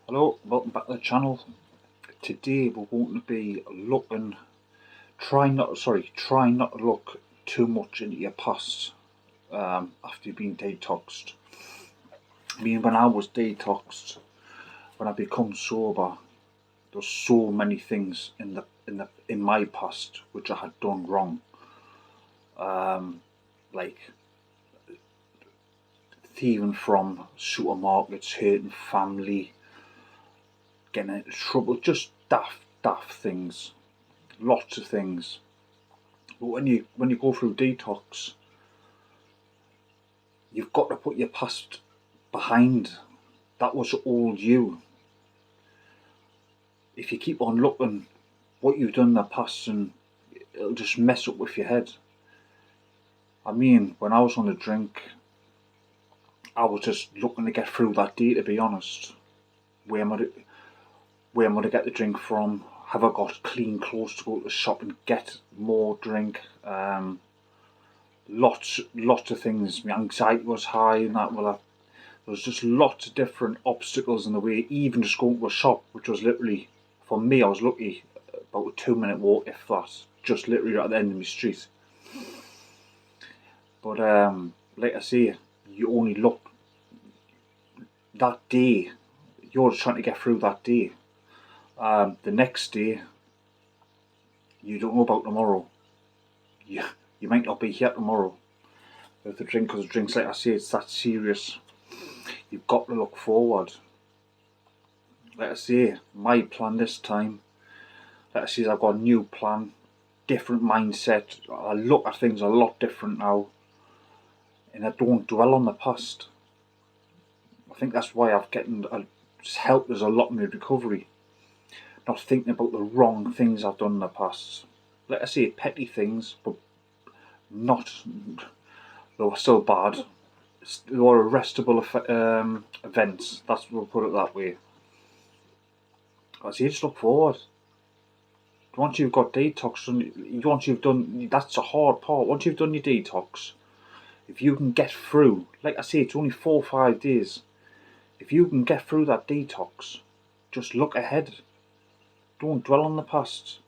Hello, welcome back to the channel. Today we're going to be trying not to look too much into your past after you've been detoxed. I mean, when I was detoxed, when I become sober, there's so many things in my past which I had done wrong, like thieving from supermarkets, hurting family, getting into trouble, just daft things, lots of things. But when you go through detox, you've got to put your past behind. That was all you. If you keep on looking what you've done in the past, and it'll just mess up with your head. I mean, when I was on the drink, I was just looking to get through that day, to be honest. Where am I to get the drink from? Have I got clean clothes to go to the shop and get more drink? Lots of things. My anxiety was high, and that there was just lots of different obstacles in the way. Even just going to a shop, which was literally, for me, I was lucky, about a 2-minute walk, if that, just literally at the end of my street. But like I say, you only look that day. You're just trying to get through that day. The next day, you don't know about tomorrow. You might not be here tomorrow with the drink, because the drink's, like I say, it's that serious. You've got to look forward. Like I say, my plan this time, like I say, I've got a new plan, different mindset. I look at things a lot different now, and I don't dwell on the past. I think that's why it's helped us a lot in my recovery. Not thinking about the wrong things I've done in the past. Like I say, petty things, but not, they were still bad. They were arrestable events. We'll put it that way. I say, just look forward. Once you've got detox, that's the hard part. Once you've done your detox, if you can get through, like I say, it's only 4 or 5 days. If you can get through that detox, just look ahead. Don't dwell on the past.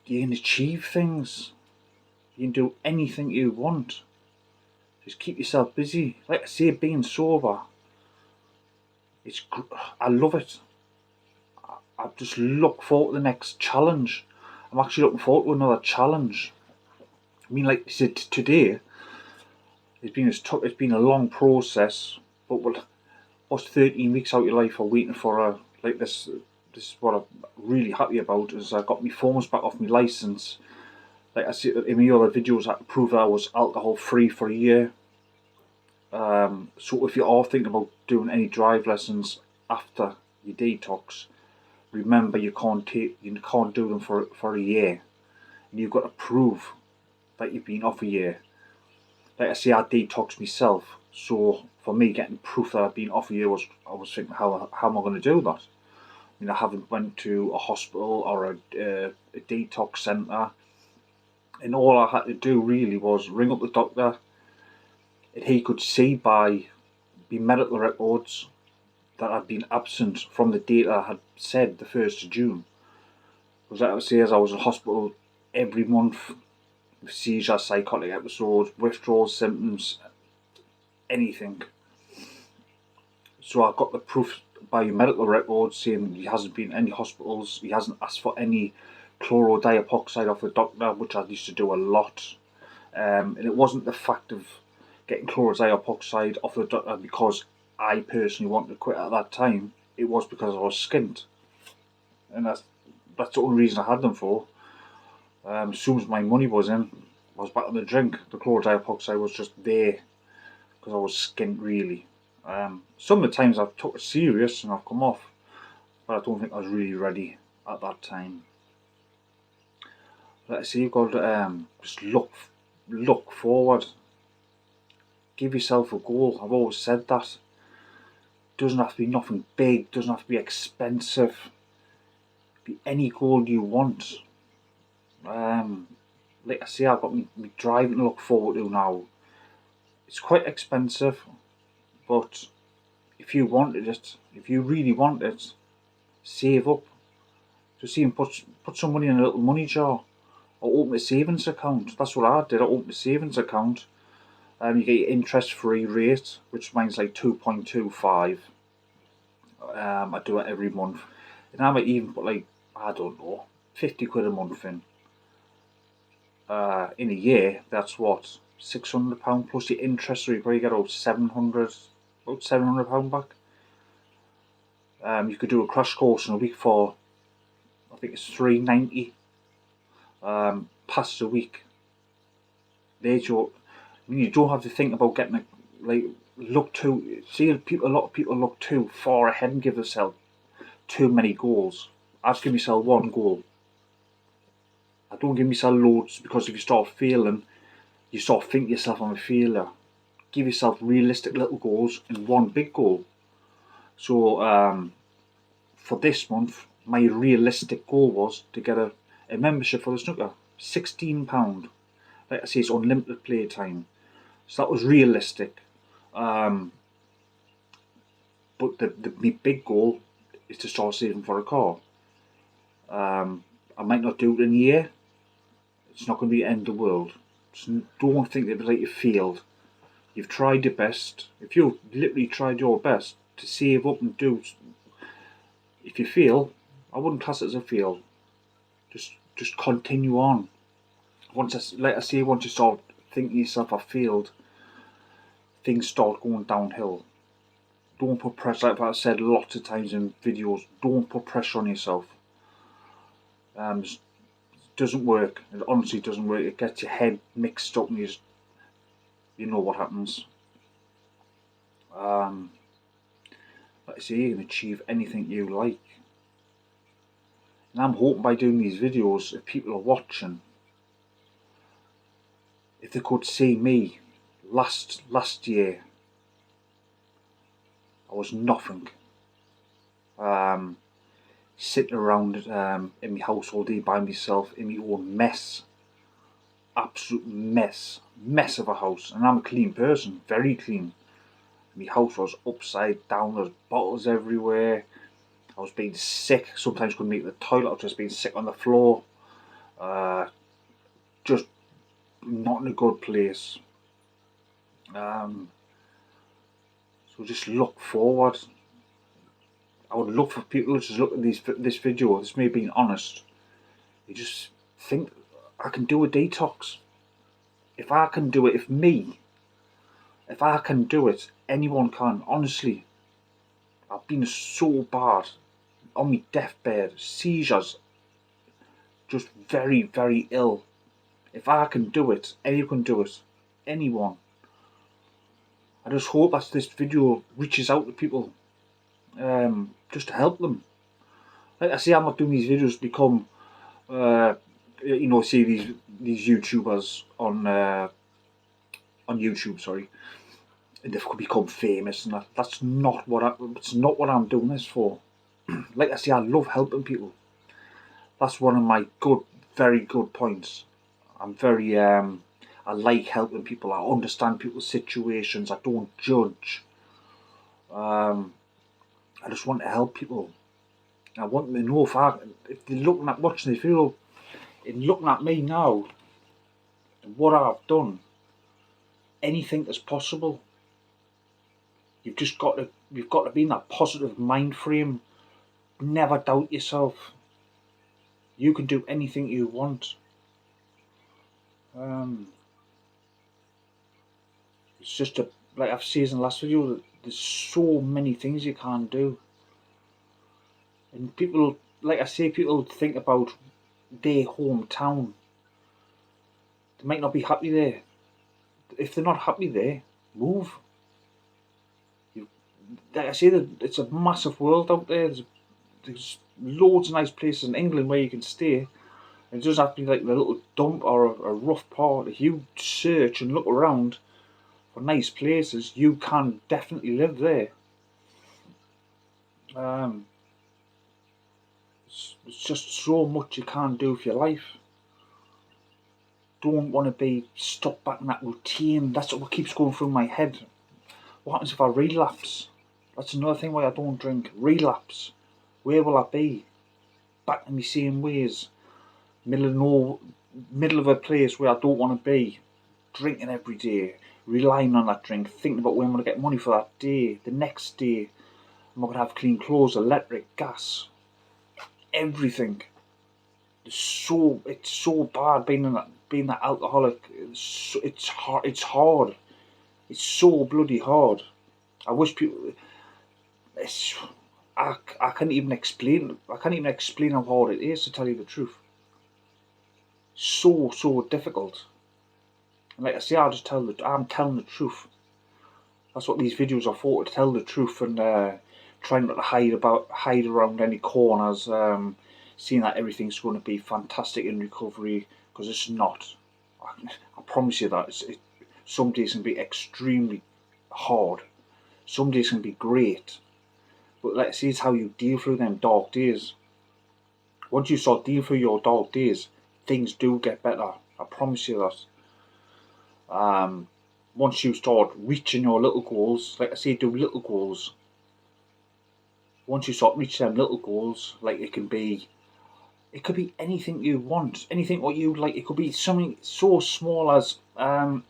You can achieve things. You can do anything you want. Just keep yourself busy. Like I say, being sober, I love it. I just look forward to the next challenge. I'm actually looking forward to another challenge. I mean, like I said, today, it's been a long process, but what's 13 weeks out of your life for waiting for like this? This is what I'm really happy about, is I got my phones back off my license. Like I said in my other videos, I proved I was alcohol free for a year. So if you are thinking about doing any drive lessons after your detox, remember you can't do them for a year, and you've got to prove that you've been off a year. Like I say, I detoxed myself, so for me, getting proof that I've been off a year I was thinking, how am I going to do that? I mean, I haven't went to a hospital or a detox centre, and all I had to do really was ring up the doctor, and he could see by my medical records that I'd been absent from the date I had said, the 1st of June. Because like I say, as I was in hospital every month, with seizures, psychotic episodes, withdrawal symptoms, anything. So I got the proof by medical records saying he hasn't been in any hospitals, he hasn't asked for any chlorodiapoxide off the doctor, which I used to do a lot. And it wasn't the fact of getting chlorodiapoxide off the doctor because I personally wanted to quit at that time. It was because I was skint, and that's the only reason I had them for. As soon as my money was in, I was back on the drink. The chlorodiapoxide was just there because I was skint, really. Some of the times I've took it serious and I've come off, but I don't think I was really ready at that time. Let's say you've got to just look forward. Give yourself a goal. I've always said that. Doesn't have to be nothing big, doesn't have to be expensive. Be any goal you want. Like I say, I've got me driving to look forward to now. It's quite expensive, but if you wanted it, if you really want it, save up. Just even put some money in a little money jar, or open a savings account. That's what I did. I opened a savings account. You get your interest-free rate, which mine's like 2.25. I do it every month, and I might even put like, I don't know, 50 quid a month in. In a year, that's what, £600 plus your interest, so you probably get about £700 back. You could do a crash course in a week for, I think it's £390. Past a week. There's your. I mean, you don't have to think about getting look too. See, a lot of people look too far ahead and give themselves too many goals. I just give myself one goal. I don't give myself loads, because if you start failing, you start thinking yourself I'm a failure. Give yourself realistic little goals and one big goal. So for this month, my realistic goal was to get a membership for the snooker. £16. Like I say, it's unlimited play time. So that was realistic. But my big goal is to start saving for a car. I might not do it in a year. It's not going to be the end of the world. Just don't think that like you failed. You've tried your best. If you literally tried your best to save up and do, if you fail, I wouldn't class it as a fail. Just continue on. Once you start thinking yourself, I failed, things start going downhill. Don't put pressure, like I've said lots of times in videos, don't put pressure on yourself. It doesn't work. It honestly doesn't work. It gets your head mixed up and you know what happens. Like I say, you can achieve anything you like. And I'm hoping by doing these videos, if people are watching, if they could see me last year, I was nothing. Sitting around in my house all day by myself in my own mess. Absolute mess of a house. And I'm a clean person, very clean. My house was upside down, there's bottles everywhere. I was being sick, sometimes couldn't make the toilet, I was just being sick on the floor. Just not in a good place. So just look forward. I would love for people to just look at this video, this me being honest. You just think, I can do a detox. If I can do it, if I can do it, anyone can. Honestly, I've been so bad, on my deathbed, seizures, just very, very ill. If I can do it, anyone can do it. Anyone. I just hope that this video reaches out to people, just to help them. Like I say, I'm not doing these videos to become, see these YouTubers on YouTube, sorry, and they could become famous, and that's not what I'm doing this for. Like I say, I love helping people. That's one of my very good points. I'm very, I like helping people. I understand people's situations. I don't judge. I just want to help people. I want them to know if they're watching this video and looking at me now and what I've done, anything is possible. You've got to be in that positive mind frame. Never doubt yourself. You can do anything you want. It's just like I've said in the last video, there's so many things you can't do. And people, like I say, people think about their hometown. They might not be happy there. If they're not happy there, move. Like I say, it's a massive world out there. There's loads of nice places in England where you can stay. It doesn't have to be like a little dump or a rough part. If you search and look around for nice places, you can definitely live there. It's just so much you can do for your life. Don't want to be stuck back in that routine. That's what keeps going through my head. What happens if I relapse? That's another thing why I don't drink. Relapse. Where will I be? Back in the same ways. Middle of a place where I don't want to be. Drinking every day. Relying on that drink. Thinking about when I'm going to get money for that day. The next day. I'm not going to have clean clothes, electric, gas. Everything. It's so bad being that alcoholic. It's hard. It's hard. It's so bloody hard. I wish people. I can't even explain. I can't even explain how hard it is, to tell you the truth. So difficult. And like I say, I'm telling the truth. That's what these videos are for, to tell the truth and trying not to hide around any corners. Seeing that everything's going to be fantastic in recovery, because it's not. I promise you that. Some days can be extremely hard. Some days can be great. But let's see, it's how you deal through them dark days. Once you start dealing through your dark days, things do get better. I promise you that. Once you start reaching your little goals, like I say, do little goals. Once you start reaching them little goals, like it could be anything you want, anything what you like. It could be something so small as I'm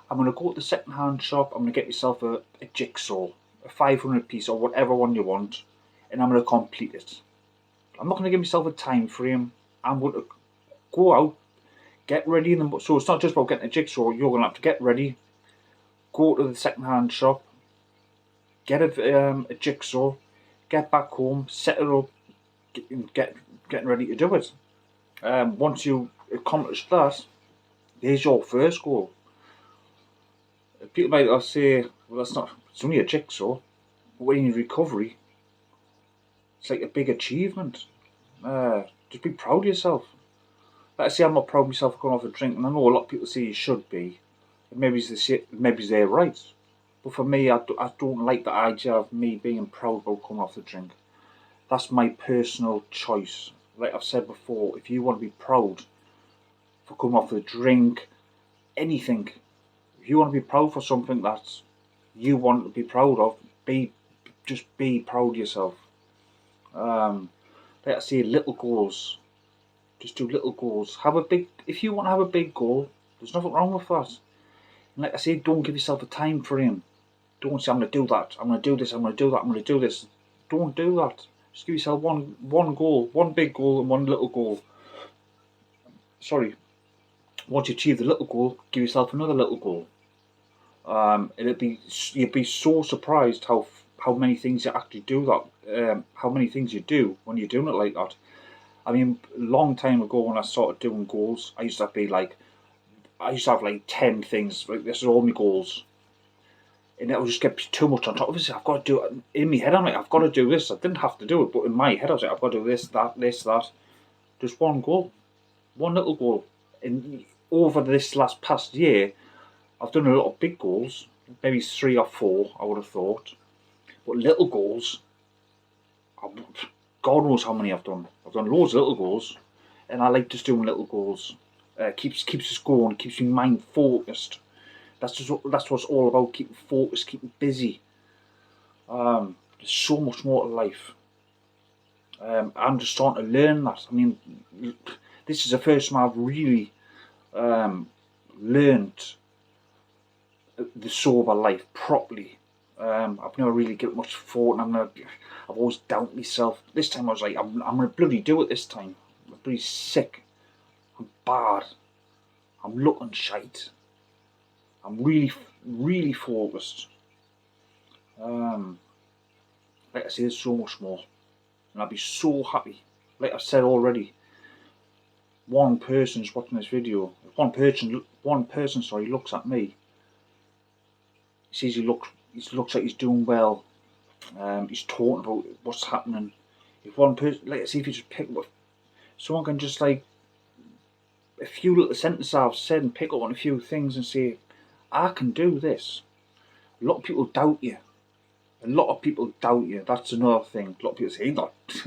going to go to the second-hand shop. I'm going to get myself a jigsaw, a 500 piece or whatever one you want, and I'm going to complete it. I'm not going to give myself a time frame. I'm going to go out, get ready. So it's not just about getting a jigsaw. You're going to have to get ready, go to the second-hand shop, get a jigsaw, get back home, set it up, getting ready to do it. Once you accomplish that, there's your first goal. People might say, well, it's only a jigsaw. But when you're in recovery, it's like a big achievement. Just be proud of yourself. Like I say, I'm not proud of myself for going off a drink, and I know a lot of people say you should be. Maybe they're right. But for me, I don't like the idea of me being proud about coming off the drink. That's my personal choice. Like I've said before, if you want to be proud for coming off the drink, anything, if you want to be proud for something that you want to be proud of, just be proud of yourself. Like I say, little goals. Just do little goals. If you want to have a big goal, there's nothing wrong with that. And like I say, don't give yourself a time frame. Don't say, I'm going to do that, I'm going to do this, I'm going to do that, I'm going to do this. Don't do that. Just give yourself one goal, one big goal and one little goal. Sorry. Once you achieve the little goal, give yourself another little goal. You'd be so surprised how many things you actually do that. How many things you do when you're doing it like that. I mean, a long time ago when I started doing goals, I used to have like 10 things. Like, this is all my goals. And it would just get too much on top of it. I've got to do it. In my head, I'm like, I've got to do this. I didn't have to do it, but in my head, I was like, I've got to do this, that. Just one goal. One little goal. And over this past year, I've done a lot of big goals. Maybe 3 or 4, I would have thought. But little goals, God knows how many I've done. I've done loads of little goals. And I like just doing little goals. Keeps us going, keeps my mind focused. That's what it's all about, keeping focused, keeping busy. There's so much more to life. I'm just starting to learn that. I mean, this is the first time I've really learned the sober life properly. I've never really given much thought, and I've always doubted myself. This time I was like, I'm going to bloody do it this time. I'm bloody sick. I'm bad. I'm looking shite. I'm really focused. Like I say, there's so much more. And I'd be so happy. Like I've said already, one person's watching this video. If one person looks at me, he looks like he's doing well. He's talking about what's happening. If one person, like I say, if you just pick up, someone can just like a few little sentences I've said and pick up on a few things and say, I can do this. A lot of people doubt you. That's another thing. A lot of people say, he'll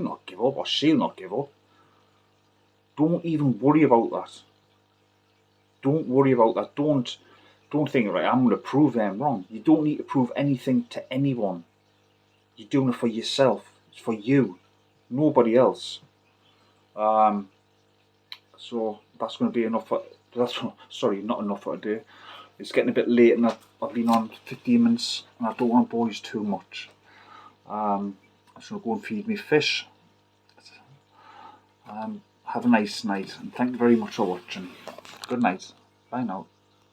not give up, or she'll not give up. Don't even worry about that. Don't worry about that. Don't think, right, I'm going to prove them wrong. You don't need to prove anything to anyone. You're doing it for yourself. It's for you, nobody else. So that's going to be enough for. Sorry, not enough for today. It's getting a bit late, and I've been on 15 minutes, and I don't want to bore you too much. I'm just going to go and feed me fish. Have a nice night, and thank you very much for watching. Good night. Bye now.